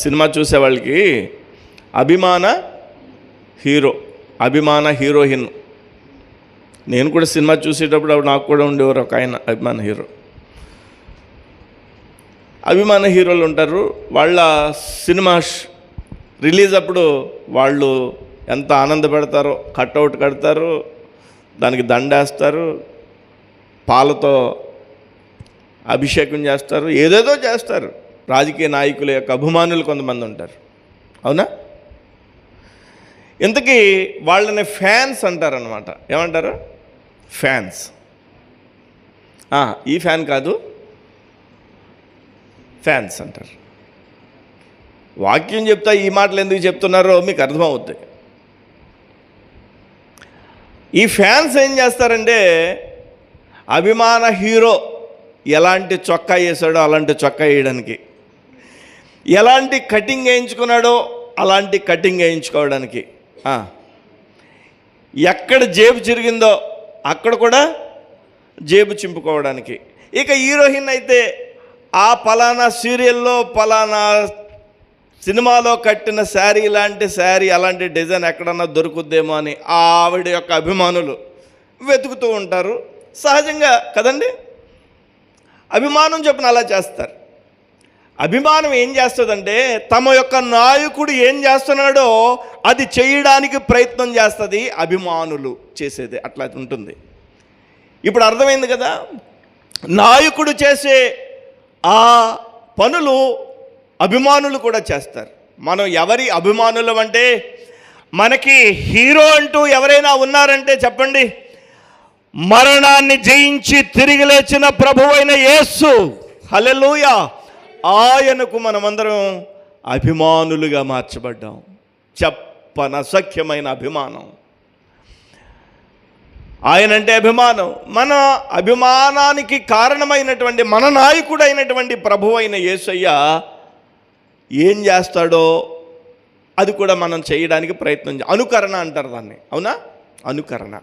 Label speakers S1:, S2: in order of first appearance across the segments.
S1: Cinema చూసే వాళ్ళకి అభిమాన హీరోయిన్. నేను కూడా సినిమా చూసేటప్పుడు నాకు కూడా ఉండేవారు ఒక ఆయన అభిమాన హీరోలు ఉంటారు. వాళ్ళ సినిమా రిలీజ్ అప్పుడు వాళ్ళు ఎంత ఆనందపడతారో, కట్అవుట్ కడతారు, దానికి దండేస్తారు, పాలతో అభిషేకం చేస్తారు, ఏదేదో చేస్తారు. రాజకీయ నాయకుల యొక్క అభిమానులు కొంతమంది ఉంటారు, అవునా? ఇంతకీ వాళ్ళని ఫ్యాన్స్ అంటారనమాట. ఏమంటారు? ఫ్యాన్స్. ఈ ఫ్యాన్ కాదు, ఫ్యాన్స్ అంటారు. వాక్యం చెప్తా ఈ మాటలు ఎందుకు చెప్తున్నారో మీకు అర్థమవుతుంది. ఈ ఫ్యాన్స్ ఏం చేస్తారంటే, అభిమాన హీరో ఎలాంటి చొక్కా వేసాడో అలాంటి చొక్కా వేయడానికి, ఎలాంటి కటింగ్ వేయించుకున్నాడో అలాంటి కటింగ్ వేయించుకోవడానికి, ఎక్కడ జేబు చిరిగిందో అక్కడ కూడా జేబు చింపుకోవడానికి. ఇక హీరోయిన్ అయితే ఆ పలానా సీరియల్లో పలానా సినిమాలో కట్టిన శారీ లాంటి శారీ, అలాంటి డిజైన్ ఎక్కడన్నా దొరుకుద్దేమో అని ఆవిడ యొక్క అభిమానులు వెతుకుతూ ఉంటారు. సహజంగా కదండి, అభిమానం చెప్పిన అలా చేస్తారు. అభిమానం ఏం చేస్తుందంటే, తమ యొక్క నాయకుడు ఏం చేస్తున్నాడో అది చేయడానికి ప్రయత్నం చేస్తుంది. అభిమానులు చేసేది అట్లా ఉంటుంది. ఇప్పుడు అర్థమైంది కదా, నాయకుడు చేసే ఆ పనులు అభిమానులు కూడా చేస్తారు. మనం ఎవరి అభిమానులు అంటే, మనకి హీరో అంటూ ఎవరైనా ఉన్నారంటే చెప్పండి, మరణాన్ని జయించి తిరిగి లేచిన ప్రభువైన యేసు. హల్లెలూయా! ఆయనకు మనమందరం అభిమానులుగా మార్చబడ్డాం. చెప్పనసఖ్యమైన అభిమానం. ఆయనంటే అభిమానం. మన అభిమానానికి కారణమైనటువంటి మన నాయకుడైనటువంటి ప్రభువైన యేసయ్య ఏం చేస్తాడో అది కూడా మనం చేయడానికి ప్రయత్నం అనుకరణ అంటారు దాన్ని, అవునా? అనుకరణ.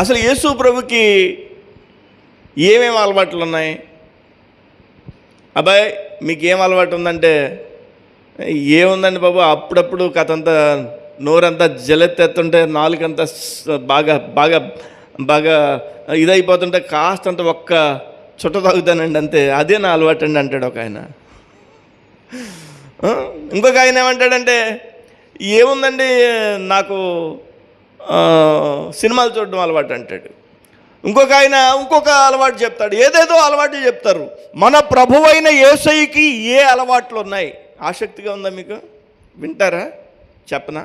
S1: అసలు యేసు ప్రభుకి ఏమేమి అలవాట్లు ఉన్నాయి? అబ్బాయి మీకు ఏం అలవాటు ఉందంటే, ఏముందండి బాబు, అప్పుడప్పుడు కథంతా నోరంతా జలెత్తెత్తుంటే నాలుకంతా బాగా బాగా బాగా ఇదైపోతుంటే కాస్తంత ఒక్క చుట్ట తాగుతానండి అంతే, అదే నా అలవాటు అండి అంటాడు ఒక ఆయన. ఇంకొక ఆయన ఏమంటాడంటే, ఏముందండి నాకు సినిమాలు చూడడం అలవాటు అంటాడు. ఇంకొక ఆయన ఇంకొక అలవాటు చెప్తాడు. ఏదేదో అలవాటు చెప్తారు. మన ప్రభువైన యేసయ్యకి ఏ అలవాట్లు ఉన్నాయి? ఆసక్తిగా ఉందా మీకు? వింటారా? చెప్పనా?